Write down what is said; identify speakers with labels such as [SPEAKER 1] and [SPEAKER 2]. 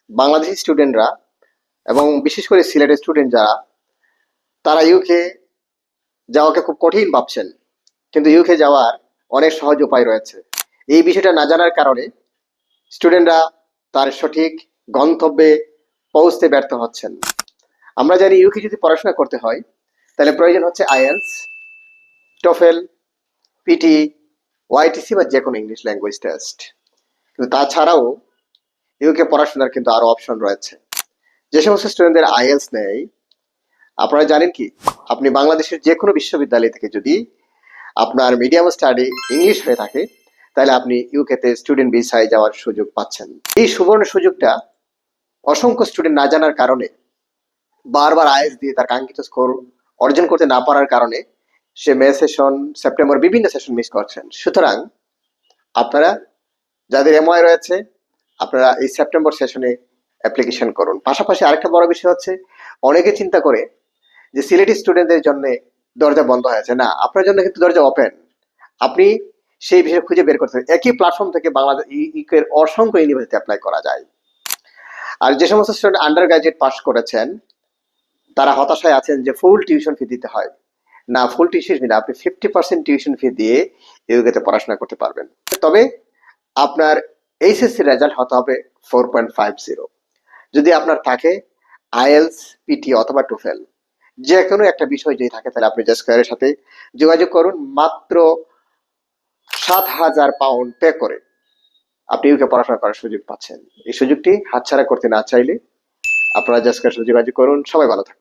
[SPEAKER 1] বাংলাদেশি স্টুডেন্টরা এবং বিশেষ করে সিলেটের স্টুডেন্ট যারা, তারা ইউকে যাওয়াকে খুব কঠিন ভাবছেন, কিন্তু ইউকে যাওয়ার অনেক সহজ উপায় রয়েছে। এই বিষয়টা না জানার কারণে স্টুডেন্টরা তার সঠিক গন্তব্যে পৌঁছতে ব্যর্থ হচ্ছেন। আমরা জানি ইউকে যদি পড়াশোনা করতে হয় তাহলে প্রয়োজন হচ্ছে আইএলস, টোফেল, পিটি, ওয়াইটিসি বা যে কোনো ইংলিশ ল্যাঙ্গুয়েজ টেস্ট। কিন্তু তাছাড়াও ইউকে পড়াশোনার কিন্তু আরো অপশন রয়েছে। যে সমস্ত স্টুডেন্টদের আইএলস নেই, আপনারা জানেন কি, আপনি বাংলাদেশের যে কোনো বিশ্ববিদ্যালয় থেকে যদি আপনার মিডিয়াম স্টাডি ইংলিশ হয়ে থাকে তাহলে আপনি ইউকেতে স্টুডেন্ট ভিসায় যাওয়ার সুযোগ পাচ্ছেন। এই সুবর্ণ সুযোগটা অসংখ্য স্টুডেন্ট না জানার কারণে, বারবার আইএলস দিয়ে তার কাঙ্ক্ষিত স্কোর অর্জন করতে না পারার কারণে সে মে সেশন, সেপ্টেম্বর বিভিন্ন সেশন মিস করছেন। সুতরাং আপনারা যাদের এমওআই রয়েছে, আপনারা এই সেপ্টেম্বর সেশনে অ্যাপ্লিকেশন করুন। পাশাপাশি আরেকটা বড় বিষয় হচ্ছে, অনেকে চিন্তা করে যে সিলেটি স্টুডেন্টদের জন্য দরজা বন্ধ হয়েছে। না, আপনার জন্য কিন্তু দরজা ওপেন। আপনি সেই বিষয় খুঁজে বের করতে হবে। একই প্ল্যাটফর্ম থেকে বাংলাদেশ ইউকের অসংখ্য ইউনিভার্সিটি অ্যাপ্লাই করা যায়। আর যে সমস্ত স্টুডেন্ট আন্ডার গ্রাজুয়েট পাস করেছেন তারা হতাশায় আছেন যে ফুল টিউশন ফি দিতে হয়। না, ফুল টিউশন ফি না, আপনি 50% টিউশন ফি দিয়ে ইউকেতে পড়াশোনা করতে পারবেন। তবে আপনার এইচএসসি রেজাল্ট হতে হবে 4.50। যদি আপনার থাকে আইএলস, পিটি অথবা টোফেল, যে কোনো একটা বিষয় যদি থাকে তাহলে আপনি জাস্কয়ারের সাথে যোগাযোগ করুন। মাত্র 7,000 পাউন্ড পে করে আপনি ইউকে পড়াশোনা করার সুযোগ পাচ্ছেন। এই সুযোগটি হাতছাড়া করতে না চাইলে আপনারা জাস্কয়ারের সাথে যোগাযোগ করুন। সবাই ভালো থাকুন।